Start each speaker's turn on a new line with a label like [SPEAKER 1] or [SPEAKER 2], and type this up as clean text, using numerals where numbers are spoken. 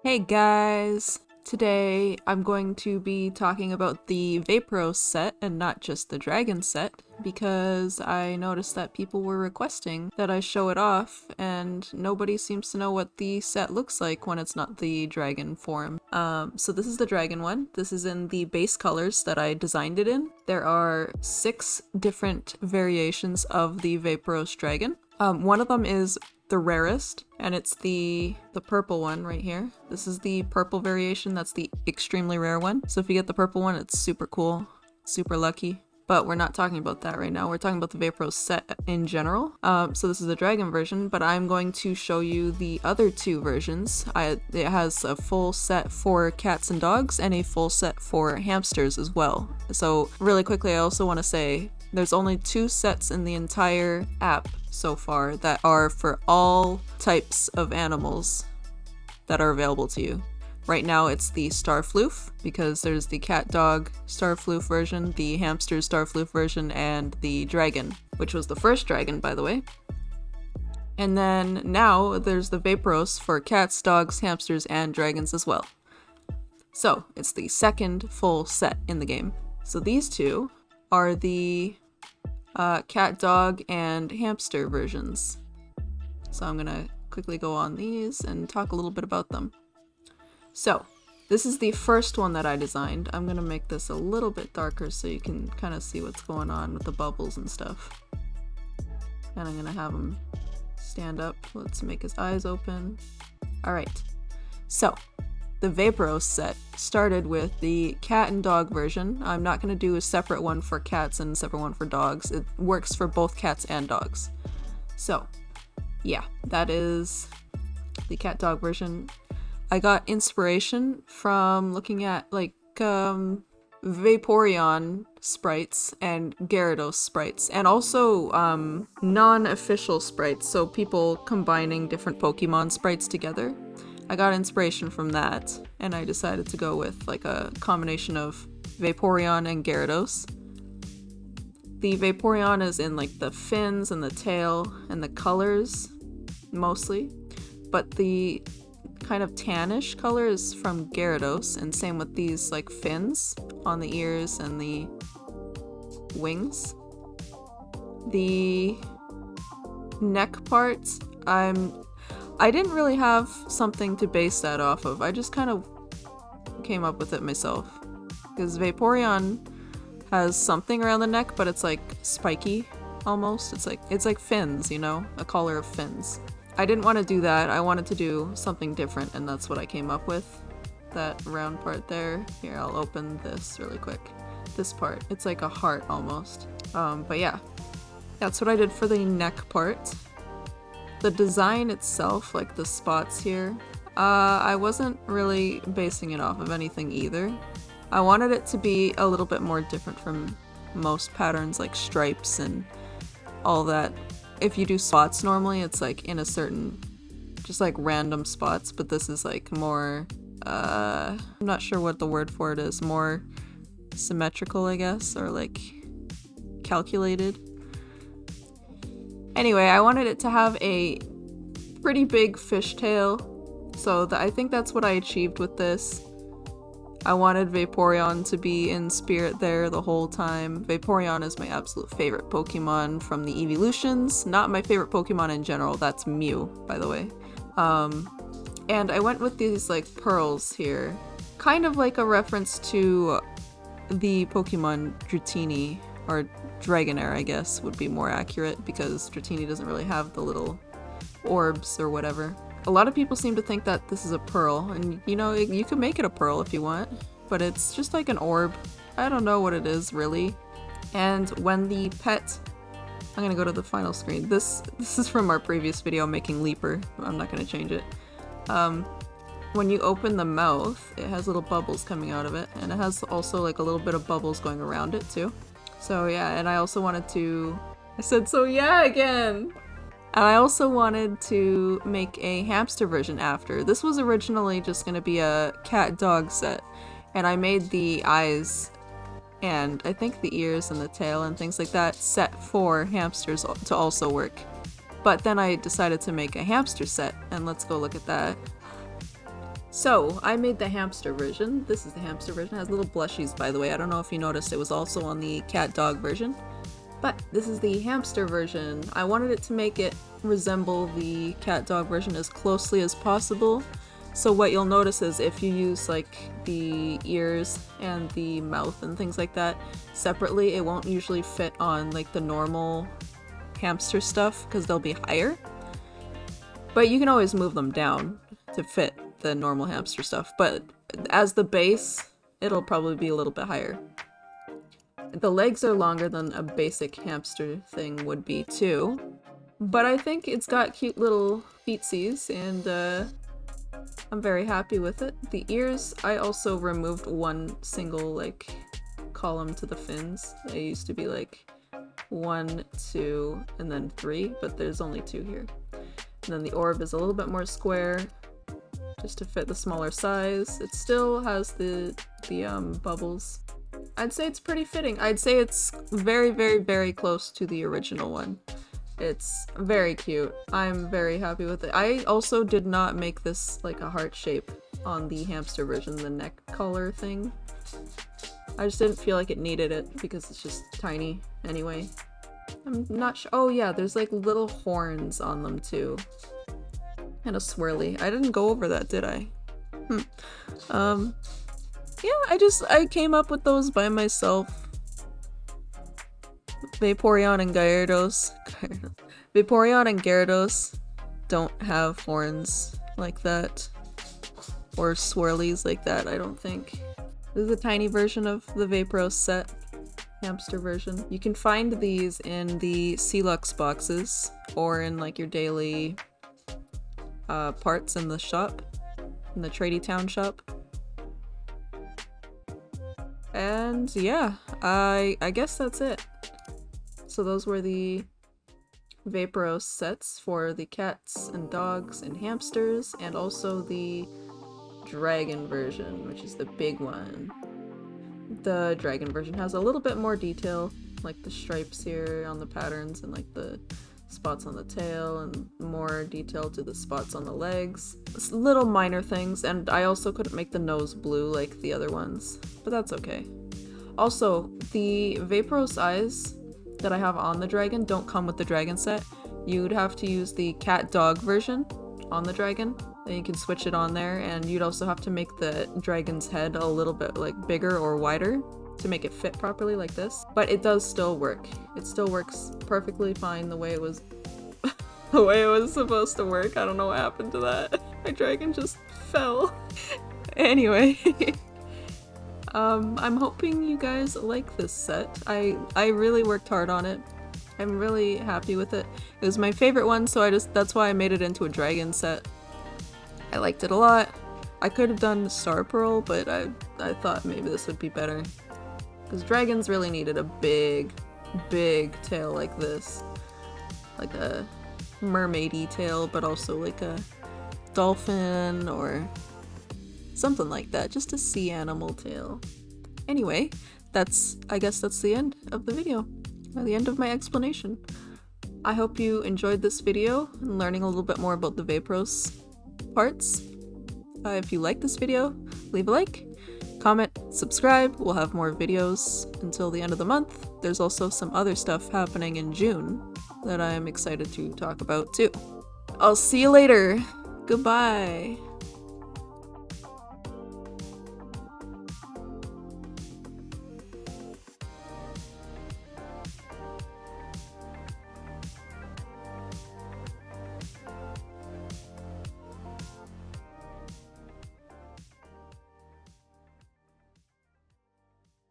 [SPEAKER 1] Hey guys! Today I'm going to be talking about the Vaporos set and not just the dragon set because I noticed that people were requesting that I show it off and nobody seems to know what the set looks like when it's not the dragon form. So this is the dragon one. This is in the base colors that I designed it in. There are 6 different variations of the Vaporos dragon. One of them is the rarest, and it's the purple one right here. This is the purple variation. That's the extremely rare one. So if you get the purple one, it's super cool, super lucky. But we're not talking about that right now. We're talking about the Vaporos set in general. So this is the dragon version, but I'm going to show you the other 2 versions. It has a full set for cats and dogs and a full set for hamsters as well. So really quickly, I also want to say there's only 2 sets in the entire app so far that are for all types of animals that are available to you. Right now it's the Starfloof, because there's the cat dog Starfloof version, the hamster Starfloof version, and the dragon, which was the first dragon, by the way. And then now there's the Vaporos for cats, dogs, hamsters, and dragons as well. So it's the second full set in the game. So these 2 are the cat, dog, and hamster versions. So I'm gonna quickly go on these and talk a little bit about them. So this is the first one that I designed. I'm gonna make this a little bit darker so you can kind of see what's going on with the bubbles and stuff. And I'm gonna have him stand up. Let's make his eyes open. Alright, so the Vaporos set started with the cat and dog version. I'm not going to do a separate one for cats and a separate one for dogs. It works for both cats and dogs. So, yeah, that is the cat dog version. I got inspiration from looking at like Vaporeon sprites and Gyarados sprites, and also non-official sprites, so people combining different Pokemon sprites together. I got inspiration from that, and I decided to go with like a combination of Vaporeon and Gyarados. The Vaporeon is in like the fins and the tail and the colors, mostly, but the kind of tannish color is from Gyarados, and same with these like fins on the ears and the wings. The neck part, I didn't really have something to base that off of. I just kind of came up with it myself. Because Vaporeon has something around the neck, but it's like spiky almost. It's like fins, you know? A collar of fins. I didn't want to do that. I wanted to do something different, and that's what I came up with. That round part there. Here, I'll open this really quick. This part. It's like a heart almost. But yeah. That's what I did for the neck part. The design itself, like the spots here, I wasn't really basing it off of anything either. I wanted it to be a little bit more different from most patterns like stripes and all that. If you do spots normally, it's like in a certain, just like random spots, but this is like more, I'm not sure what the word for it is, more symmetrical, I guess, or like calculated. Anyway, I wanted it to have a pretty big fishtail, so I think that's what I achieved with this. I wanted Vaporeon to be in spirit there the whole time. Vaporeon is my absolute favorite Pokemon from the evolutions. Not my favorite Pokemon in general, that's Mew, by the way. And I went with these like pearls here. Kind of like a reference to the Pokemon Dratini, or Dragonair, I guess, would be more accurate, because Dratini doesn't really have the little orbs or whatever. A lot of people seem to think that this is a pearl, and you know, you could make it a pearl if you want, but it's just like an orb. I don't know what it is, really. And when the pet... I'm gonna go to the final screen. This is from our previous video making Leaper. I'm not gonna change it. When you open the mouth, it has little bubbles coming out of it, and it has also like a little bit of bubbles going around it too. So yeah, and I also wanted to... I said so yeah again! And I also wanted to make a hamster version after. This was originally just gonna be a cat-dog set, and I made the eyes and I think the ears and the tail and things like that set for hamsters to also work. But then I decided to make a hamster set, and let's go look at that. So, I made the hamster version. This is the hamster version. It has little blushies, by the way. I don't know if you noticed, it was also on the cat-dog version. But this is the hamster version. I wanted it to make it resemble the cat-dog version as closely as possible. So what you'll notice is if you use like the ears and the mouth and things like that separately, it won't usually fit on like the normal hamster stuff because they'll be higher. But you can always move them down to fit the normal hamster stuff. But as the base, it'll probably be a little bit higher. The legs are longer than a basic hamster thing would be too. But I think it's got cute little feetsies and I'm very happy with it. The ears, I also removed one single like column to the fins. They used to be like 1, 2, and then 3, but there's only 2 here. And then the orb is a little bit more square, just to fit the smaller size. It still has the bubbles. I'd say it's pretty fitting. I'd say it's very, very, very close to the original one. It's very cute. I'm very happy with it. I also did not make this like a heart shape on the hamster version, the neck collar thing. I just didn't feel like it needed it because it's just tiny anyway. I'm not sure. Oh yeah, there's like little horns on them too. And a swirly. I didn't go over that, did I? Yeah, I came up with those by myself. Vaporeon and Gyarados. Vaporeon and Gyarados don't have horns like that. Or swirlies like that, I don't think. This is a tiny version of the Vaporos set. Hamster version. You can find these in the Celux boxes or in like your daily parts in the shop. In the Tradie Town shop. And yeah, I guess that's it. So those were the Vaporos sets for the cats and dogs and hamsters, and also the dragon version, which is the big one. The dragon version has a little bit more detail, like the stripes here on the patterns and like the spots on the tail, and more detail to the spots on the legs. It's little minor things, and I also couldn't make the nose blue like the other ones, but that's okay. Also, the Vaporos eyes that I have on the dragon don't come with the dragon set. You'd have to use the cat-dog version on the dragon, and you can switch it on there, and you'd also have to make the dragon's head a little bit like bigger or wider to make it fit properly like this. But it does still work. It still works perfectly fine the way it was the way it was supposed to work. I don't know what happened to that. My dragon just fell. Anyway. I'm hoping you guys like this set. I really worked hard on it. I'm really happy with it. It was my favorite one, so that's why I made it into a dragon set. I liked it a lot. I could have done Star Pearl, but I thought maybe this would be better. Because dragons really needed a big, big tail like this. Like a mermaidy tail, but also like a dolphin or something like that. Just a sea animal tail. Anyway, I guess that's the end of the video. Or the end of my explanation. I hope you enjoyed this video and learning a little bit more about the Vaporos parts. If you like this video, leave a like, comment, subscribe. We'll have more videos until the end of the month. There's also some other stuff happening in June that I'm excited to talk about too. I'll see you later. Goodbye.